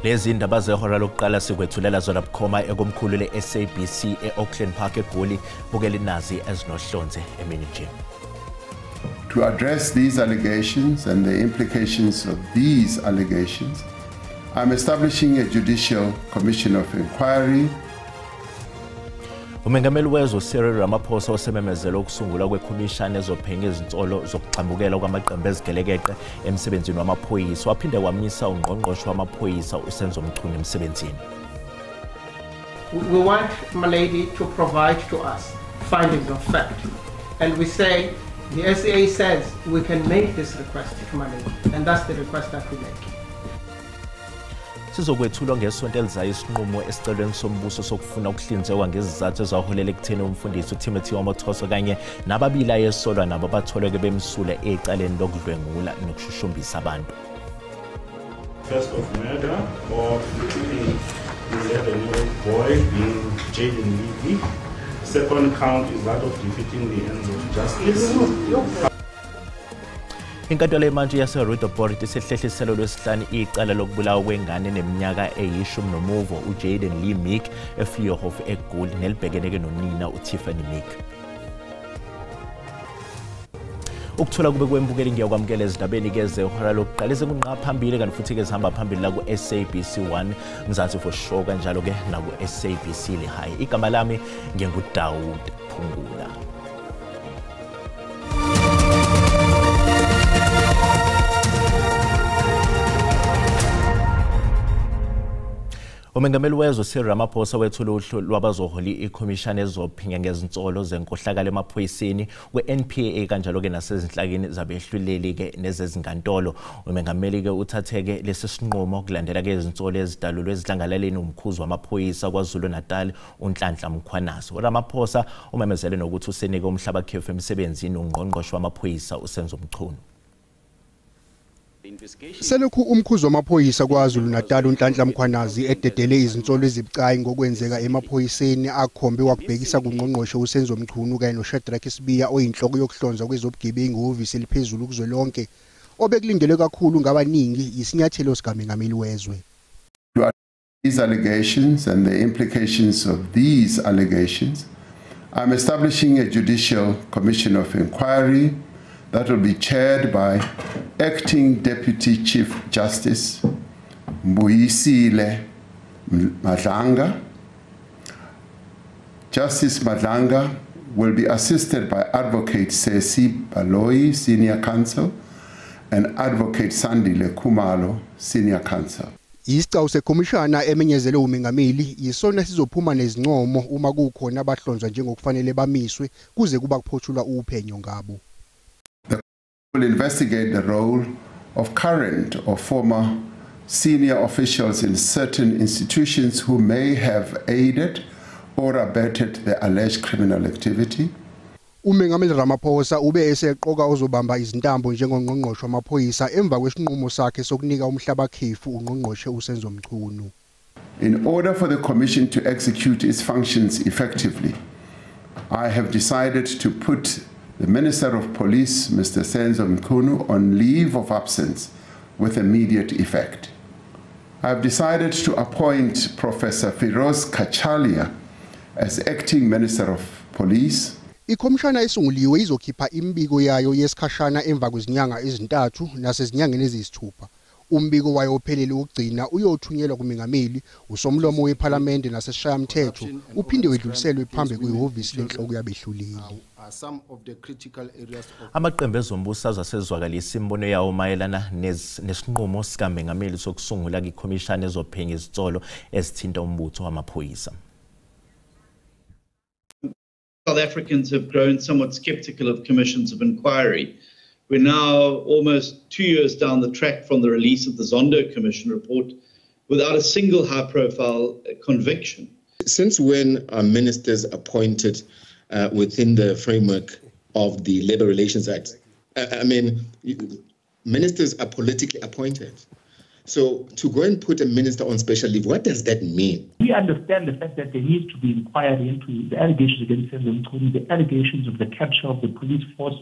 Lezi indaba zehora lokuqala sikwethulela zona bukhoma ekomkhulu le-SABC e-Auckland Park eGoli bukela inazi ezinohlonze emini nje. To address these allegations and the implications of these allegations, I'm establishing a Judicial Commission of Inquiry. Umengameli wezwe Cyril Ramaphosa usememezela ukusungulwa kwekhomishana ezophenya izinsolo zokuxambukela kwamaqembu ezigelekeqe emsebenzini wamaphoyisa waphinde wamisa ungqongqoshe wamaphoyisa uSenzo Mchunu emsebenzini. We want Malady to provide to us findings of fact, and we say the SAA says we can make this request to Malady, and that's the request that we make. Sizokwethulwa ngesonto elizayo isinqumo esicelweni sombuso sokufuna ukuhlinzekwa ngezizathu ezaholela ekutheni umfundisi uTimothy Wamothoso kanye nababili ayesolwa nabo batholwe bemsula ecaleni lokudlwengula nokushushumbisa abantu. First of murder of the 11-year-old boy being Jaden Lee. Second count is that of defeating the ends of justice. Inkantolo yamanje yase-Roodepoort isehlehliselo lwesihlanu icala lokubulawa kwengane neminyaka eyishumi nomuvo uJaden Lee Meek eVliehof eGoli nelibhekeneke nonina uTiffany Meek. Ukuthola kube kwembukeli ngiyakwamukela ezindabeni ke zehora lokuqala sekunqa phambili kanti futhi ke sihamba phambili la ku-SABC 1 Mzansi for sure kanjalo ke na ku-SABC Lehigh. Igama lami nginguDaud Phungula. Umengameli wezwe Cyril Ramaphosa wethula uhlu lwabazohola ikhomishana ezophenya ngezinsolo zenkohlakalo emaphoyiseni we-NPA kanjalo ke nasezinhlakeni zabehluleli ke nezezinkantolo. Umengameli ke uthatheke lesi sinqumo kulandela ke izinsolo ezidalulwe ezidlangalaleni umkhuzi wamaphoyisa kwaZulu Natal uNhlanhla Mkhwanazi. uRamaphosa umemezele nokuthi usenike umhlaba khefu emsebenzini ungqongqoshe wamaphoyisa uSenzo Mchunu. Selokhu umkhuzi wamaphoyisa kwaZulu Natal uNhlanhla Mkhwanazi ededele izinsolo ezibucayi ngokwenzeka emaphoyiseni akhombe wakubhekisa kungqongqoshe uSenzo Mchunu kanye noShadrack Sibiya oyinhloko yokuhlonza kwezobugebengu ngovisi eliphezulu kuzwelonke obekulindelwe kakhulu ngabaningi isinyathelo sikaMengameli wezwe. These allegations and the implications of these allegations, I'm establishing a Judicial Commission of Inquiry that will be chaired by Acting Deputy Chief Justice Mbuyisile Madlanga. Justice Madlanga will be assisted by Advocate Sesi Baloyi, Senior Counsel, and Advocate Sandile Khumalo, Senior Counsel. Isicawu sekhomishana emenyezele umengameli yisona sizophuma nezincomo uma kukhona abahlonzwa njengokufanele bamiswe kuze kuba kuphothulwa uphenyo ngabo. Will investigate the role of current or former senior officials in certain institutions who may have aided or abetted the alleged criminal activity. Umengameli Ramaphosa ube eseqoka ozobamba izintambo njengongqongqoshe wamaphoyisa emva kwesinqumo sakhe sokunika umhlaba khefu ungqongqoshe uSenzo Mchunu. In order for the commission to execute its functions effectively, I have decided to put the Minister of Police, Mr. Senzo Mchunu, on leave of absence with immediate effect. I have decided to appoint Professor Firoz Kachalia as Acting Minister of Police. Ikhomishana esunguliwe izokhipha imbiko yayo yesikhashana emva kwezinyanga ezintathu nasezinyangeni eziyisithupha. Umbiko wayo ophelele ukugcina uyothunyelwa kumengameli, usomlomo weParliament naseshayamthetho uphinde wedluliselwe phambi kwehhovisi lenhloko yabehluleli. Amaqembu ezombusazwe asezwakalisa imbono yawo mayelana nesinqumo sikaMengameli sokusungula ikhomishana ezophenya izitsolo ezithinta umbutho wamaphoyisa. South Africans have grown somewhat skeptical of commissions of inquiry. We're now almost 2 years down the track from the release of the Zondo Commission report without a single high-profile conviction. Since when are ministers appointed within the framework of the Labour Relations Act? I mean, ministers are politically appointed. So to go and put a minister on special leave, what does that mean? We understand the fact that there needs to be inquiry into the allegations against Senzo Mchunu, the allegations of the capture of the police force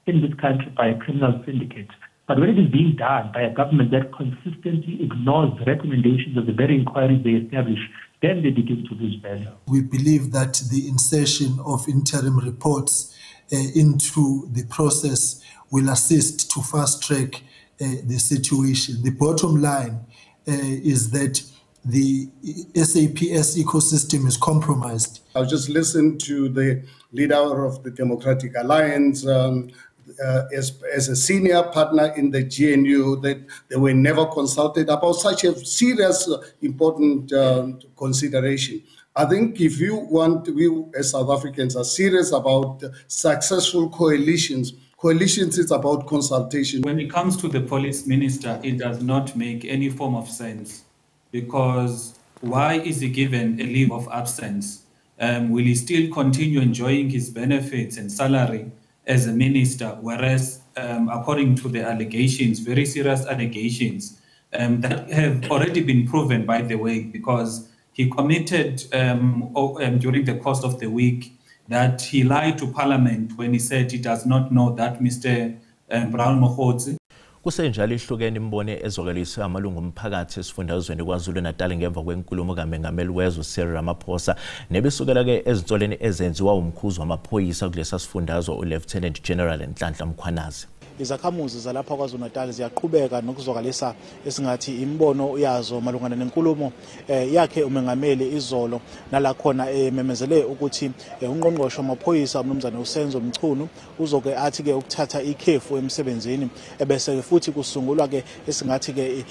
in this country by a criminal syndicate. But when it is being done by a government that consistently ignores the recommendations of the very inquiries they establish, then they begin to lose value. We believe that the insertion of interim reports into the process will assist to fast-track the situation. The bottom line is that the SAPS ecosystem is compromised. I just listened to the leader of the Democratic Alliance as a senior partner in the GNU, that they were never consulted about such a serious, important consideration. I think if you want, we as South Africans are serious about successful coalitions. Coalitions is about consultation. When it comes to the police minister, it does not make any form of sense, because why is he given a leave of absence? Will he still continue enjoying his benefits and salary as a minister, whereas according to the allegations, very serious allegations that have already been proven, by the way, because he committed during the course of the week that he lied to Parliament when he said he does not know that Mr. Brown Mokgotsi. Kusenjalo ihlukene imbone ezwakalisa amalungu omphakathi esifundazweni KwaZulu-Natal ngemva kwenkulumo kaMengameli wezwe Cyril Ramaphosa nebisukela ke ezinsolweni ezenziwa umkhuzi wamaphoyisa kulesa sifundazwe uLieutenant General Nhlanhla Mkhwanazi. Izakhamuzi zalapha KwaZulu-Natal ziyaqhubeka nokuzwakalisa esingathi imbono yazo malungana nenkulumo yakhe uMengameli izolo nalakhona ememezele ukuthi ungqongqoshe wamaphoyisa uMnumzane uSenzo Mchunu uzoke athi ke ukuthatha ikhefu emsebenzini ebese futhi kusungulwa ke esingathi ke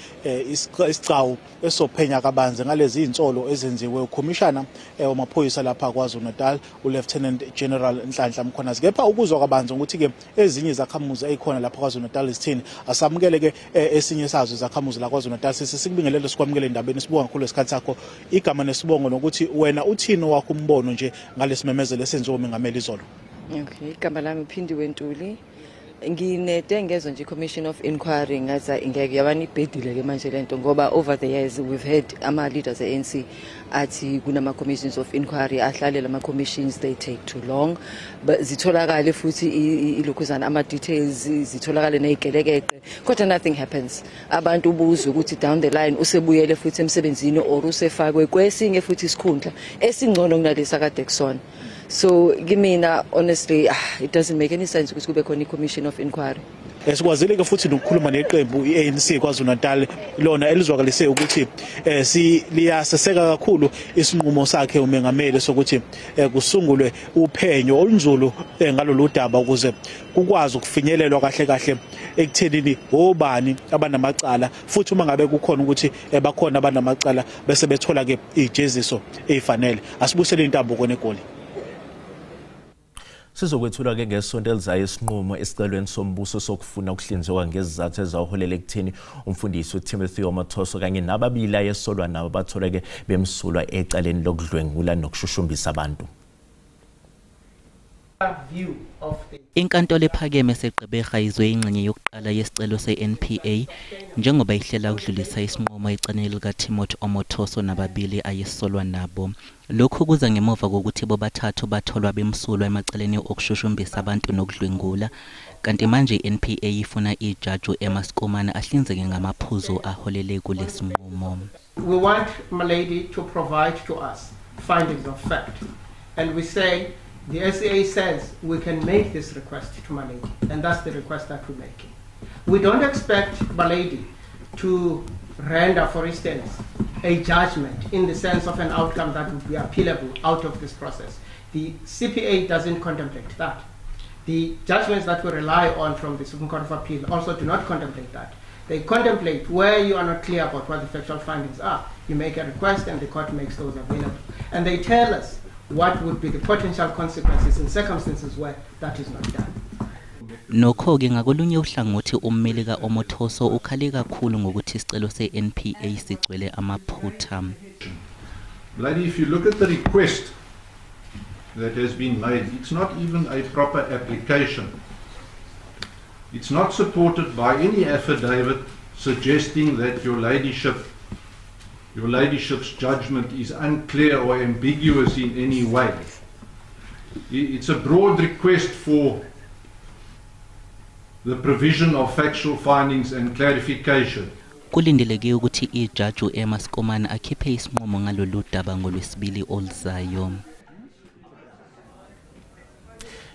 isicawu esophenya kabanzi ngalezi insolo ezenziwe uCommissioner wamaphoyisa lapha KwaZulu-Natal uLieutenant General Nhlanhla Mkhwanazi. Kepha ukuzwa kabanzi ukuthi ke ezinye izakhamuzi ezikhona lapha KwaZulu-Natal isithini asamukele ke esinye sazo izakhamuzi la KwaZulu-Natal sikubingelele sikwamukele indabeni sibonga kakhulu esikhathi sakho igama nesibongo nokuthi wena uthini wakho umbono nje ngalesimemezelo esenziwe uMengameli izolo. Okay, igama lami Phindiwe Ntuli. Nginedengezo nje Commission of Inquiry ngathi ngeke yabani ibhedile ke manje lento ngoba over the years we've had ama leaders ANC athi kunama commissions of inquiry ahlalela ama commissions, they take too long, but zitholakala futhi ilokhuzana ama details zitholakala nezigelekeqe kodwa nothing happens. Abantu ubuzwe ukuthi down the line usebuyele futhi emsebenzini or usefakwe kwesinye futhi isikhundla esingcono kunalesa kade kusona. So kimina honestly it doesn't make any sense ukuthi kube khona i-commission of inquiry. Sikwazile ke futhi nokukhuluma neqembu iANC KwaZulu-Natal lona elizwakalise ukuthi liyaseseka kakhulu isinqumo sakhe uMengameli sokuthi kusungulwe uphenyo olunzulu ngalolu daba ukuze kukwazi ukufinyelelwa kahle kahle ekuthenini obani abanamacala futhi uma ngabe kukhona ukuthi bakhona abanamacala bese bethola ke ijeziso ezifanele. Asibusele intambo kone egoli. Sizokwethula ke ngesonto elizayo isinqumo esicelweni sombuso sokufuna ukuhlinzeka ngezizathu ezaholela ekutheni umfundisi uTimothy Omathoso kanye nababili ayesolwa nabo bathola ke bemsulwa ecaleni lokudlwengula nokushushumbisa abantu. Inkantolo ephakeme seGqeberha izwe ingxenye yokuqala yesicelo seNPA njengoba ihlela ukudlulisa isinqumo ecaneni lika Timothy Omathoso nababili ayesolwa nabo. Lokhu kuza ngemuva kokuthi bobathathu batholwa bemsulwa emaceleni okushushumbisa abantu nokudlwengula, kanti manje iNPA ifuna ijaji uEmma Schoeman ahlinzeke ngamaphuzu aholele kulesinqumo. We want Malady to provide to us findings of fact, and we say the SAA says we can make this request to Malady, and that's the request that we're making. We don't expect Malady to render, for instance, a judgment in the sense of an outcome that would be appealable out of this process. The CPA doesn't contemplate that. The judgments that we rely on from the Supreme Court of Appeal also do not contemplate that. They contemplate where you are not clear about what the factual findings are. You make a request and the court makes those available. And they tell us what would be the potential consequences in circumstances where that is not done. Nokho ke ngakolunye uhlangothi ummeli kaOmothoso ukhale kakhulu ngokuthi isicelo seNPA sigcwele amaphutha. Lady, if you look at the request that has been made, it's not even a proper application. It's not supported by any affidavit suggesting that your ladyship's judgment is unclear or ambiguous in any way. It's a broad request for the provision of factual findings and clarification. Kulindeleke ukuthi ijaji uEmma Schoeman akhiphe isinqumo ngalolu daba ngoLwesibili oluzayo.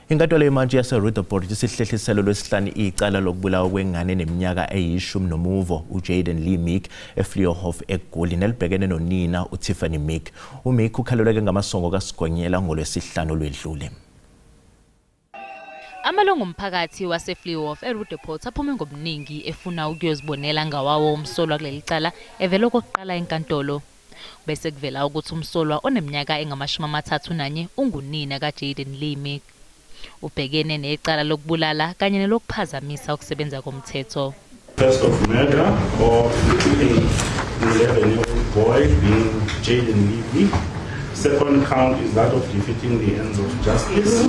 Inkantolo yemantshi yaseRuderport isihlehliselo lwesihlanu icala lokubulawa kwengane neminyaka eyishumi nomuvo uJayden Lee Meek eFleurhof eGoli nelibhekene nonina uTiffany Meek. uMeek ukhaleleke ngamasongo kaSigonyela ngolwesihlanu olwedlule. Amalungu omphakathi waseFleurhof eRuderport aphume ngobuningi efuna ukuyozibonela ngawawo umsolwa kuleli cala evela kokuqala enkantolo. Bese kuvela ukuthi umsolwa oneminyaka engama-31 ungunina kaJayden Lee Meek. Ubhekene necala lokubulala kanye nelokuphazamisa ukusebenza komthetho. First of murder of a 11-year-old boy being Jayden Lee. Second count is that of defeating the ends of justice.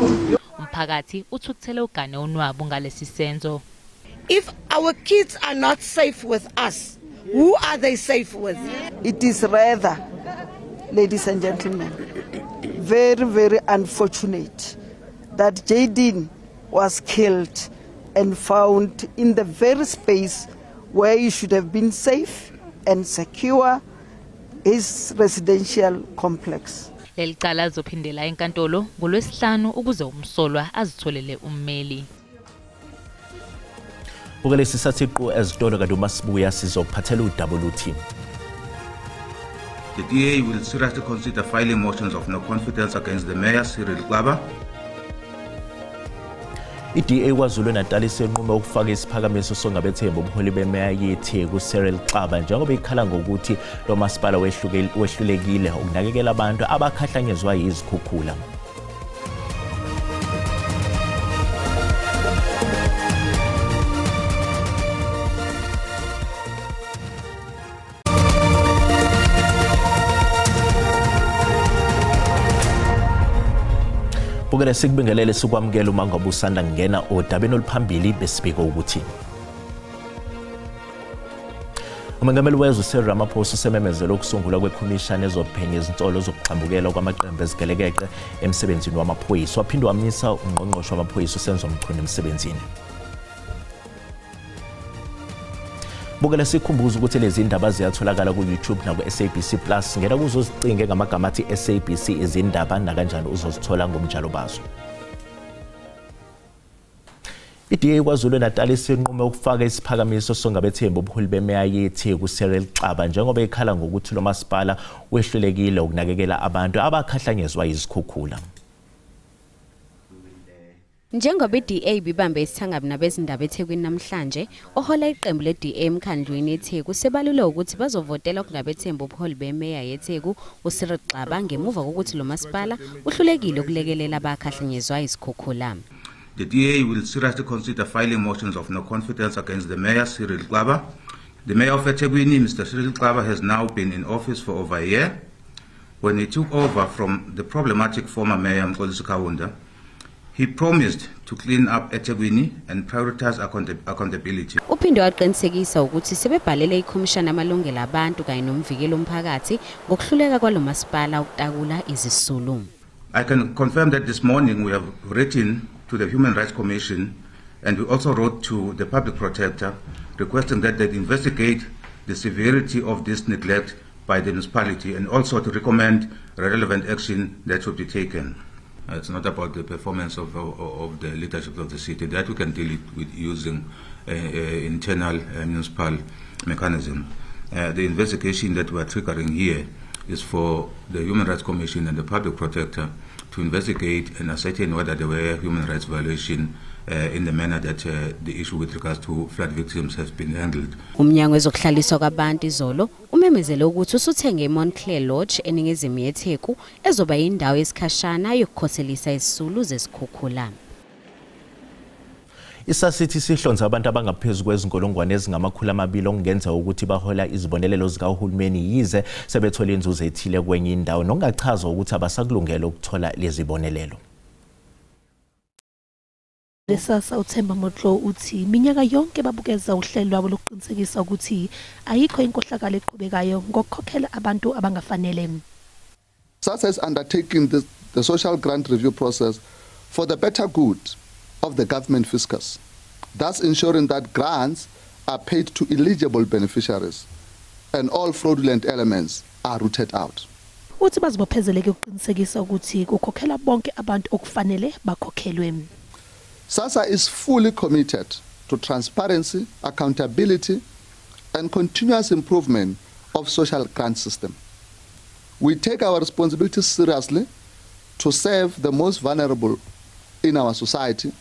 Umphakathi uthukuthele ugane unwabu ngalesi senzo. If our kids are not safe with us, who are they safe with? It is rather, ladies and gentlemen, very, very unfortunate that Jayden was killed and found in the very space where he should have been safe and secure, his residential complex. Leli cala lizophindela enkantolo ngoLwesihlanu ukuze umsolwa azitholele ummeli. Ukulesi sathiqu ezitolo kanti uMasibuya sizokuphathela uWT. The DA will seriously consider filing motions of no confidence against the Mayor Cyril Xaba. iDA KwaZulu-Natal isenqume ukufaka isiphakamiso songabethembu ubuholi bemeya yeTheku Cyril Xaba njengoba ikhala ngokuthi lo masipala wehlulekile ukunakekela abantu abakhahlanyezwa yizikhukhula. Bukele sikubingelele sikwamukela uma ngabe usanda ngena odabeni oluphambili besibika ukuthi uMengameli wezwe uCyril Ramaphosa usememezela ukusungulwa kwekhomishana ezophenya izinsolo zokuxambukela kwamaqembu ezigelekeqe emsebenzini wamaphoyisa waphinde wamisa ungqongqoshe wamaphoyisa uSenzo Mchunu emsebenzini. Bukele sikhumbuza ukuthi lezi indaba ziyatholakala ku-YouTube naku-SABC Plus. Ngena kuzo zicinge ngamagama athi SABC izindaba nakanjani uzozithola ngomjalo bazo. iDA KwaZulu-Natal isenqume ukufaka isiphakamiso songabethembu ubuholi bemeya yeTheku Cyril Xaba njengoba ikhala ngokuthi lo masipala wehlulekile ukunakekela abantu abakhahlanyezwa yizikhukhula. Njengoba iDA bibambe isithangabi nabezindaba eThekwini namhlanje, ohola iqembu leDA emkhandlwini eTheku sebalule ukuthi bazovotela ukungabethembu ubuholi bemeya yeTheku uCyril Xaba ngemuva kokuthi lo masipala uhlulekile ukulekelela abakhahlanyezwa izikhukhula. The DA will seriously consider filing motions of no confidence against the Mayor Cyril Xaba. The Mayor of eThekwini, Mr. Cyril Xaba, has now been in office for over a year. When he took over from the problematic former Mayor Mxolisi Kaunda, he promised to clean up eThekwini and prioritize accountability. Uphinde waqinisekisa ukuthi sebebhalele ikhomishana amalungelo abantu kanye nomvikelo omphakathi ngokuhluleka kwalo masipala ukutakula izisulu. I can confirm that this morning we have written to the Human Rights Commission and we also wrote to the Public Protector requesting that they investigate the severity of this neglect by the municipality and also to recommend relevant action that should be taken. It's not about the performance of the leadership of the city. That we can deal with using internal municipal mechanism. The investigation that we are triggering here is for the Human Rights Commission and the Public Protector to investigate and ascertain whether there were human rights violation in the manner that the issue with regards to flood victims has been handled. Umnyango wezokuhlaliswa kwabantu izolo umemezele ukuthi usuthenge iMontclair Lodge eningizimu yeTheku ezoba indawo yesikhashana yokukhoselisa izisulu zesikhukhula. Isasithi sihlonza abantu abangaphezulu kwezinkolongwane ezingama200 okungenza ukuthi bahola izibonelelo zikahulumeni yize sebethola inzuzo ethile kwenye indawo nokungachaza ukuthi abasakulungela ukuthola lezi bonelelo. Lesasa uThemba Motlo uthi minyaka yonke babukeza uhlelo lwabo lokuqinisekisa ukuthi ayikho inkohlakalo eqhubekayo ngokukhokhela abantu abangafanele. SASSA is undertaking the social grant review process for the better good of the government fiscus thus ensuring that grants are paid to eligible beneficiaries and all fraudulent elements are rooted out. Uthi bazibophezeleke ukuqinisekisa ukuthi kukhokhela bonke abantu okufanele bakhokhelwe. SASSA is fully committed to transparency, accountability, and continuous improvement of social grant system. We take our responsibilities seriously to serve the most vulnerable in our society,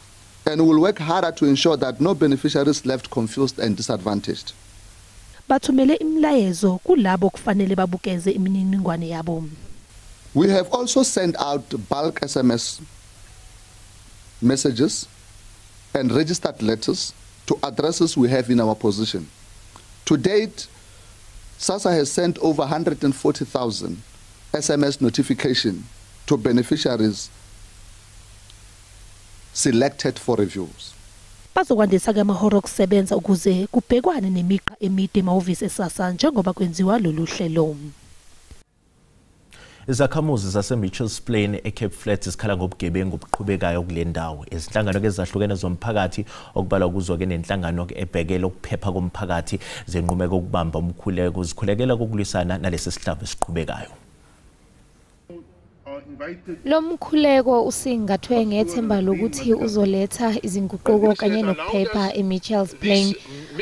and will work harder to ensure that no beneficiary is left confused and disadvantaged. Bathumele imlayezo kulabo kufanele babukeze imininingwane yabo. We have also sent out bulk SMS messages and registered letters to addresses we have in our position. To date, SASSA has sent over 140,000 SMS notification to beneficiaries selected for reviews. Bazokwandisa ke amahora okusebenza ukuze kubhekwane nemiqa emide emahhovisi eSASSA njengoba kwenziwa lolu hlelo. Izakhamuzi zaseMitchells Plain eCape Flats isikhala ngobugebengu obuqhubekayo kule ndawo. Izinhlangano ezahlukene zomphakathi okubalwa kuzo ke nenhlangano ebhekela ukuphepha komphakathi zenqumeka ukubamba umkhuleko zikhulekela kokulwisana nalesi sihlava esiqhubekayo. Lo mkhuleko usingathwe ngethemba lokuthi uzoletha izinguquko kanye nokuphepha eMitchells Plain.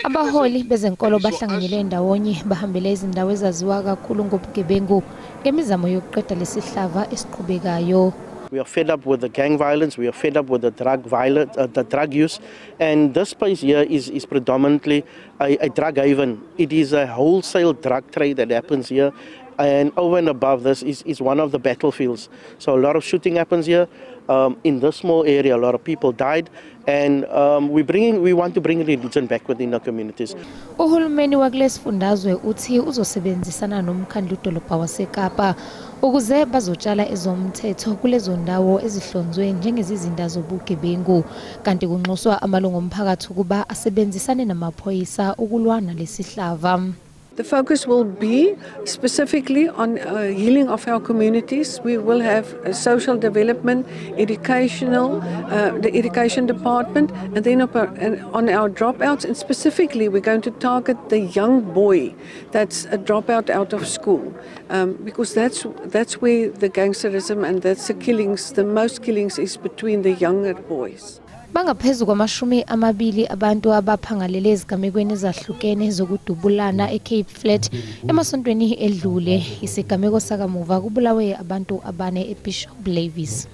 Abaholi bezenkolo bahlanganyele ndawonye bahambele izindawo ezaziwa kakhulu ngobugebengu ngemizamo yokuqeda lesihlava esiqhubekayo. We are fed up with the gang violence, we are fed up with the drug violence, the drug use, and this place here is predominantly a drug haven. It is a wholesale drug trade that happens here. And over and above this is one of the battlefields. So a lot of shooting happens here. In this small area, a lot of people died, and we want to bring religion back within our communities. Uhulumeni wakulesifundazwe uthi uzosebenzisana nomkhandlu dolobha waseKapa ukuze bazotshala ezomthetho kulezo ndawo ezihlonzwe njengezizinda zobugebengu, kanti kunxuswa amalungu omphakathi ukuba asebenzisane namaphoyisa ukulwa nalesihlava. The focus will be specifically on healing of our communities. We will have social development, educational, the education department, and then on our dropouts. And specifically, we're going to target the young boy that's a dropout out of school, because that's where the gangsterism and that's the killings. The most killings is between the younger boys. Bangaphezu kwama-20 abantu abaphangalele ezigamekweni ezahlukene zokudubulana eCape Flat emasontweni edlule. Isigameko sakamuva kubulawe abantu abane eBishop Lavis.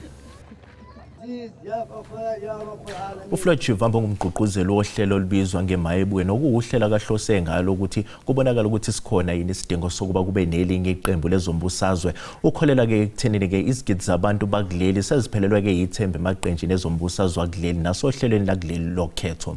uFloyd Shivambu ngumgqugquzeli wohlelo olubizwa ngeMayebuye nokuwuhlela kahlose ngalo ukuthi kubonakala ukuthi sikhona yini isidingo sokuba kube nelinye iqembu lezombusazwe. Ukholela ke ekuthenini ke izigidi zabantu bakuleli seziphelelwe ke yithemba emaqenjini ezombusazwe akuleli nasohlelweni lakuleli lokhetho.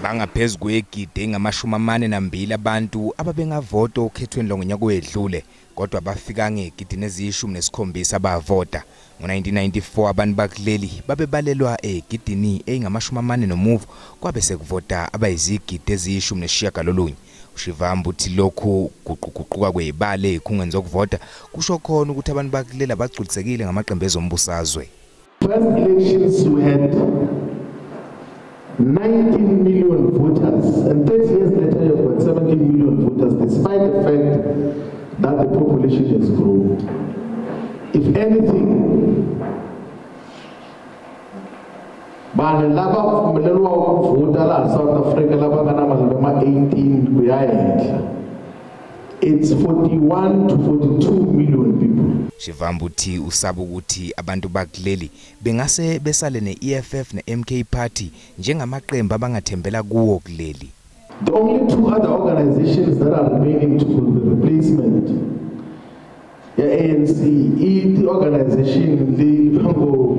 Bangaphezulu kwegidi engama-42 abantu ababengavota okhethweni longonyaka owedlule kodwa bafika ngegidi neziyishumi-7 abavota. Ngo-1994 abantu bakuleli babebalelwa egidini engama-40 nomuva kwabe sekuvota abayizigidi eziyishumi-9. uShivambu uthi lokhu guquguquka kwezibalo ezikhungweni zokuvota kusho khona ukuthi abantu bakuleli abagculisekile ngamaqembu ezombusazwe. First elections we had 19 million voters, and 30 years later you've got 17 million voters, despite the fact that the population has grown. If anything, bana laba kumelelwa ukuvota la South Africa laba kana malema 18 kuyayenhla. It's 41 to 42 million people. Shivambu uthi usaba ukuthi abantu bakuleli bengase besale neEFF neMK Party njengamaqembu abangathembela kuwo kuleli. The only two other organizations that are remaining to be replacement, ANC, the organization Libango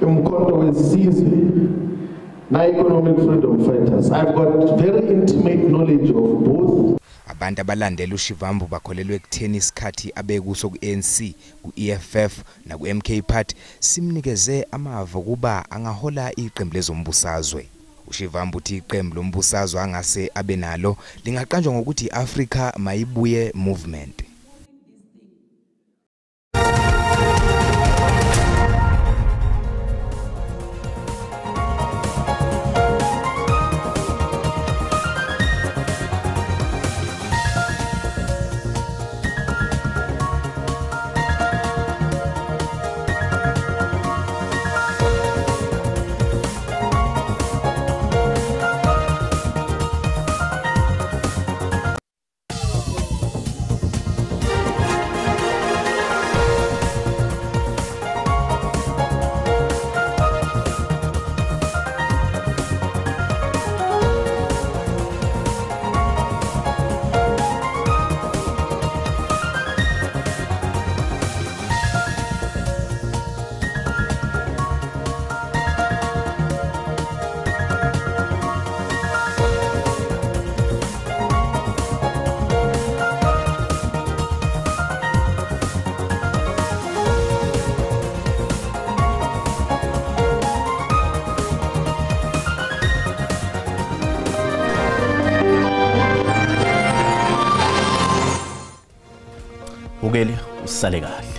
Umkhonto weSizwe, na Economic Freedom Fighters. I've got very intimate knowledge of both. Abantu abalandela uShivambu bakholelwe ekutheni isikhathi abekuso kuANC, kuEFF na kuMK Party simnikeze amava kuba angahola iqembu lezombusazwe. uShivambu uthi iqembu lombusazwe angase abenalo lingaqanjwa ngokuthi Africa Mayibuye Movement. mbukeli usale kahle.